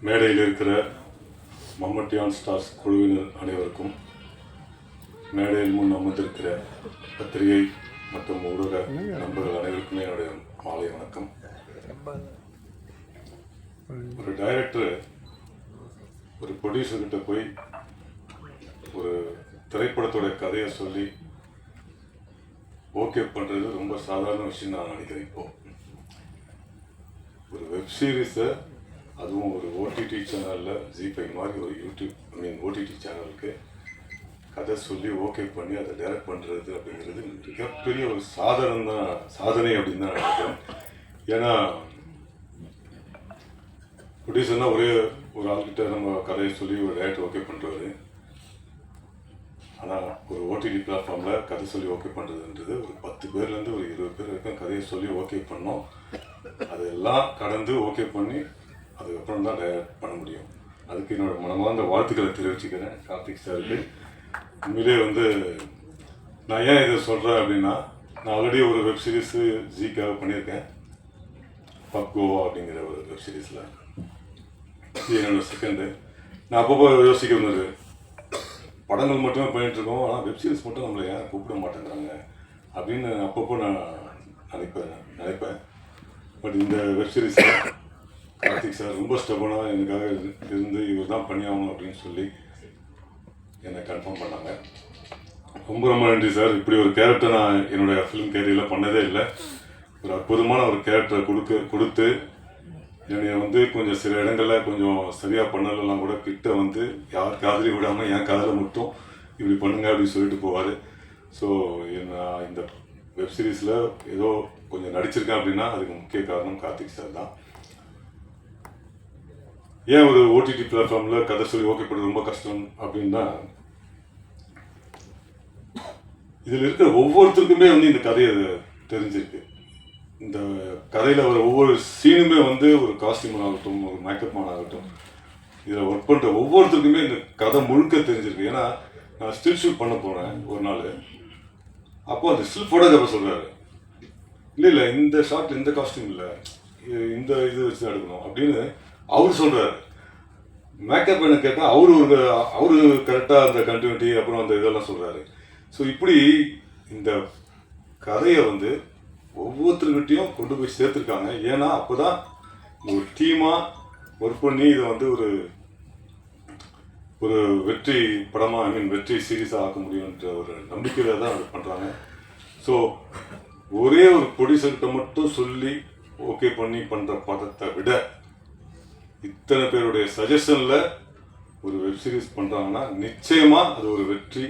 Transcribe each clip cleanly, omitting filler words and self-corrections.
மேடையில் இருக்கிற மம்மட்டியான் ஸ்டார்ஸ் குழுவினர் அனைவருக்கும், மேடையில் முன் அமர்ந்திருக்கிற பத்திரிகை மற்றும் ஊடக நண்பர்கள் அனைவருக்குமே என்னுடைய மாலை வணக்கம். ஒரு டைரக்டர் ஒரு ப்ரொடியூசர்கிட்ட போய் ஒரு திரைப்படத்தோட கதையை சொல்லி ஓகே பண்ணுறது ரொம்ப சாதாரண விஷயம் நான் நினைக்கிறேன். இப்போது ஒரு வெப் சீரிஸை, அதுவும் ஒரு ஓடிடி சேனலில் ஜி5 மாதிரி ஒரு யூடியூப் ஓடிடி சேனலுக்கு கதை சொல்லி ஓகே பண்ணி அதை டைரக்ட் பண்ணுறது அப்படிங்கிறது மிகப்பெரிய ஒரு சாதனை அப்படின்னு தான் நினைக்கிறேன். ஏன்னா ப்ரொடியூசர்னால் ஒரே ஒரு ஆள்கிட்ட நம்ம கதையை சொல்லி ஒரு டைரக்டர் ஓகே பண்ணுறாரு. ஆனால் ஒரு ஓடிடி பிளாட்ஃபார்மில் கதை சொல்லி ஓகே பண்ணுறதுன்றது ஒரு 10 பேர்லேருந்து ஒரு 20 பேர் வரைக்கும் கதையை சொல்லி ஓகே பண்ணோம். அதெல்லாம் கடந்து ஓகே பண்ணி அதுக்கப்புறம் தான் டைரக்ட் பண்ண முடியும். அதுக்கு என்னோட மனமார்ந்த வாழ்த்துக்களை தெரிவிச்சுக்கிறேன் கார்த்திக் சாருக்கு. உண்மையிலே நான் ஏன் இதை சொல்கிறேன் அப்படின்னா, நான் ஆல்ரெடி ஒரு வெப் சீரிஸு ஜிக்காக பண்ணியிருக்கேன், பப் கோவா அப்படிங்கிற ஒரு வெப் சீரிஸில். இது என்னோட செகண்டு. நான் அப்பப்போ யோசிக்க வந்தது, படங்கள் மட்டுமே பண்ணிகிட்ருக்கோம், ஆனால் வெப் சீரிஸ் மட்டும் நம்மளை ஏன் கூப்பிட மாட்டேங்கிறாங்க அப்படின்னு அப்பப்போ நான் நினைப்பேன். பட் இந்த வெப் சீரிஸில் கார்த்திக் சார் ரொம்ப ஸ்டெபனாக எனக்காக இருந்து இவர் தான் பண்ணி ஆகணும் அப்படின்னு சொல்லி என்னை கன்ஃபார்ம் பண்ணாங்க. ரொம்ப ரொம்ப நன்றி சார். இப்படி ஒரு கேரக்டர் நான் என்னுடைய ஃபிலிம் கேரியரில் பண்ணதே இல்லை. ஒரு அற்புதமான ஒரு கேரக்டரை கொடுத்து என்னை கொஞ்சம் சில இடங்களில் கொஞ்சம் சரியாக பண்ணலாம் கூட கிட்ட யார் காதலையும் விடாமல் என் காதலை மட்டும் இப்படி பண்ணுங்க அப்படின்னு சொல்லிட்டு போவார். ஸோ நான் இந்த வெப் சீரிஸில் ஏதோ கொஞ்சம் நடிச்சிருக்கேன் அப்படின்னா அதுக்கு முக்கிய காரணம் கார்த்திக் சார் தான். ஏன் ஒரு ஓடிடி பிளாட்ஃபார்மில் கதை சொல்லி ஓகே பண்ணுறது ரொம்ப கஷ்டம் அப்படின்னா, இதில் இருக்கிற ஒவ்வொருத்தருக்குமே இந்த கதையை தெரிஞ்சிருக்கு. இந்த கதையில் வர ஒவ்வொரு சீனுமே ஒரு காஸ்டியூமன் ஆகட்டும், ஒரு மேக்கப் மேன் ஆகட்டும், இதில் ஒர்க் பண்ணுற ஒவ்வொருத்தருக்குமே இந்த கதை முழுக்க தெரிஞ்சிருக்கு. ஏன்னா நான் ஸ்டில் ஷூட் பண்ண போனேன் ஒரு நாள். அப்போ அந்த ஸ்டில் ஃபோட்டோகிராஃபர் சொல்கிறாரு, இல்லை இந்த ஷார்ட் இந்த காஸ்டியூம் இல்லை, இந்த இது வச்சு தான் எடுக்கணும் அப்படின்னு அவர் சொல்கிறாரு. மேக்கப் என்ன கேட்டால் அவரு கரெக்டாக அந்த கண்டினியூட்டி அப்புறம் அந்த இதெல்லாம் சொல்கிறாரு. ஸோ இப்படி இந்த கதையை ஒவ்வொருத்தருக்கிட்டையும் கொண்டு போய் சேர்த்துருக்காங்க. ஏன்னா அப்போ தான் ஒரு டீமாக ஒர்க் பண்ணி இதை ஒரு வெற்றி படமாக வெற்றி சீரியஸாக ஆக்க முடியுன்ற ஒரு நம்பிக்கையில் தான் அது பண்ணுறாங்க. ஸோ ஒரே ஒரு ப்ரொடியூசர்கிட்ட மட்டும் சொல்லி ஓகே பண்ணி பண்ணுற படத்தை விட இத்தனை பேருடைய சஜஷனில் ஒரு வெப் சீரிஸ் பண்ணுறாங்கன்னா நிச்சயமாக அது ஒரு வெற்றி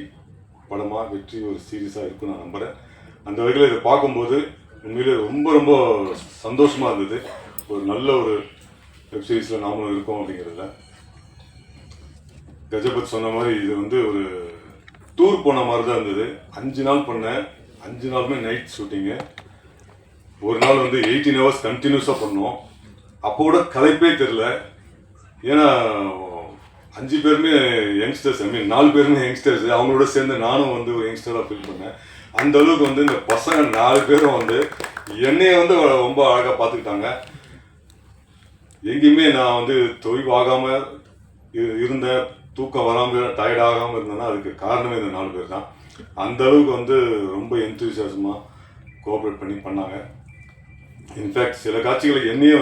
படமாக வெற்றி ஒரு சீரியஸாக இருக்குன்னு நான் நம்புகிறேன். அந்த வகையில் இதை பார்க்கும்போது உண்மையிலே ரொம்ப ரொம்ப சந்தோஷமாக இருந்தது. ஒரு நல்ல ஒரு வெப் சீரிஸில் நாமளும் இருக்கோம் அப்படிங்கிறதுல. கஜபத் சொன்ன மாதிரி இது ஒரு டூர் போன மாதிரி தான் இருந்தது. 5 நாள் பண்ணேன். 5 நாளுமே நைட் ஷூட்டிங்கு. ஒரு நாள் 18 ஹவர்ஸ் கண்டினியூஸாக பண்ணோம். அப்போ கூட கலைப்பே தெரில. ஏன்னா 5 பேருமே யங்ஸ்டர்ஸ், 4 பேருமே யங்ஸ்டர்ஸ். அவங்களோட சேர்ந்து நானும் ஒரு யங்ஸ்டராக ஃபீல் பண்ணேன். அந்த அளவுக்கு இந்த பசங்க 4 பேரும் என்னைய ரொம்ப அழகாக பார்த்துக்கிட்டாங்க. எங்கேயுமே நான் தொய்வாகாமல் இருந்தேன், தூக்கம் வராமல் டயர்ட் ஆகாமல் இருந்தேன்னா அதுக்கு காரணமே இந்த 4 பேர் தான். அந்த அளவுக்கு ரொம்ப என்தூசியாசமாக கோஆப்ரேட் பண்ணி பண்ணாங்க. இன்ஃபேக்ட் சில காட்சிகளை என்னையே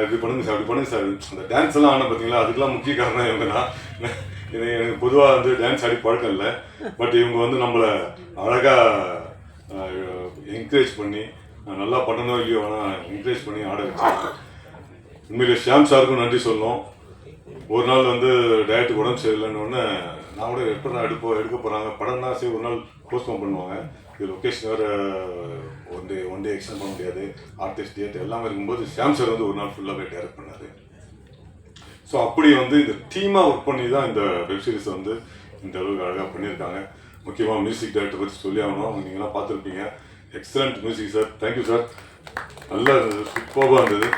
இப்படி பண்ணுங்க சார், அப்படி பண்ணுங்க சார், அந்த டான்ஸ் எல்லாம் ஆனால் பார்த்தீங்களா, அதுக்கெல்லாம் முக்கிய காரணம் இவங்க தான். எனக்கு பொதுவாக டான்ஸ் ஆடி பழக்கம் இல்லை. பட் இவங்க நம்மளை அழகாக என்கரேஜ் பண்ணி நல்லா பண்ணணும் இல்லையோ ஆனால் என்கரேஜ் பண்ணி ஆட வச்சாங்க. உண்மையிலே ஷியாம் சாருக்கும் நன்றி சொல்லணும். ஒரு நாள் டயட்டுக்கு உடம்பு சரியில்லைன்னு நான் கூட எப்போ தான் எடுக்க போகிறாங்க படம்னா சரி ஒரு நாள் போஸ்ட்போன் பண்ணுவாங்க. இது லொக்கேஷன் வேறு ஒன் டே எக்ஸ்டெண்ட் பண்ண முடியாது, ஆர்டிஸ்ட் டேட் எல்லாமே இருக்கும்போது ஷியாம் சார் ஒரு நாள் ஃபுல்லாகவே டைரக்ட் பண்ணார். ஸோ அப்படி இந்த டீமாக ஒர்க் பண்ணி தான் இந்த வெப் சீரிஸ் இந்த அளவுக்கு அழகாக பண்ணியிருக்காங்க. முக்கியமாக மியூசிக் டைரக்டர் பற்றி சொல்லி ஆகணும். நீங்களாம் பார்த்துருப்பீங்க. Excellent music sir, thank you sir. நல்லா இருந்தது, சூப்பராக இருந்தது.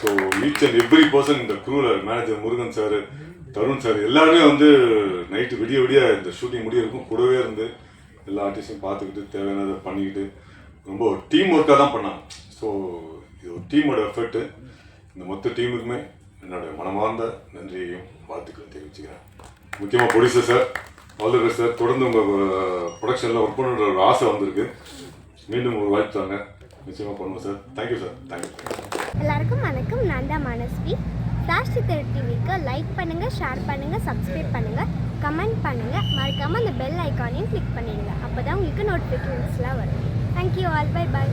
So each and every person இந்த க்ரூவில், manager Murugan sir, Tarun sir எல்லாருமே நைட்டு விடிய இந்த ஷூட்டிங் முடியிருக்கும் கூடவே இருந்து எல்லா ஆர்டிஸ்டையும் பார்த்துக்கிட்டு தேவையானதை பண்ணிக்கிட்டு ரொம்ப ஒரு டீம் ஒர்க்காக தான் பண்ணாங்க. ஸோ இது ஒரு டீமோட எஃபர்ட்டு. இந்த மொத்த டீமுக்குமே என்னுடைய மனமார்ந்த நன்றியையும் வாழ்த்துக்களும் தெரிவிச்சுக்கிறேன். முக்கியமாக producer sir, all the best sir. தொடர்ந்து உங்கள் ப்ரொடக்ஷனில் ஒர்க் பண்ணுற ஒரு ஆசை வந்திருக்கு. மீண்டும் ஒரு வாய்ப்பு தாங்க, நிச்சயமாக பண்ணுவோம் சார். Thank you sir. தேங்க்யூ. எல்லாருக்கும் வணக்கம். நான் தான் மனஸ்வி. ஃப்ளாஷ் டிவிக்கு லைக் பண்ணுங்கள், ஷேர் பண்ணுங்கள், சப்ஸ்கிரைப் பண்ணுங்கள், கமெண்ட் பண்ணுங்கள். மறக்காமல் அந்த பெல் ஐக்கானையும் கிளிக் பண்ணிடுங்க. அப்போ தான் உங்களுக்கு நோட்டிஃபிகேஷன்ஸ்லாம் வரும். Thank you all. Bye bye.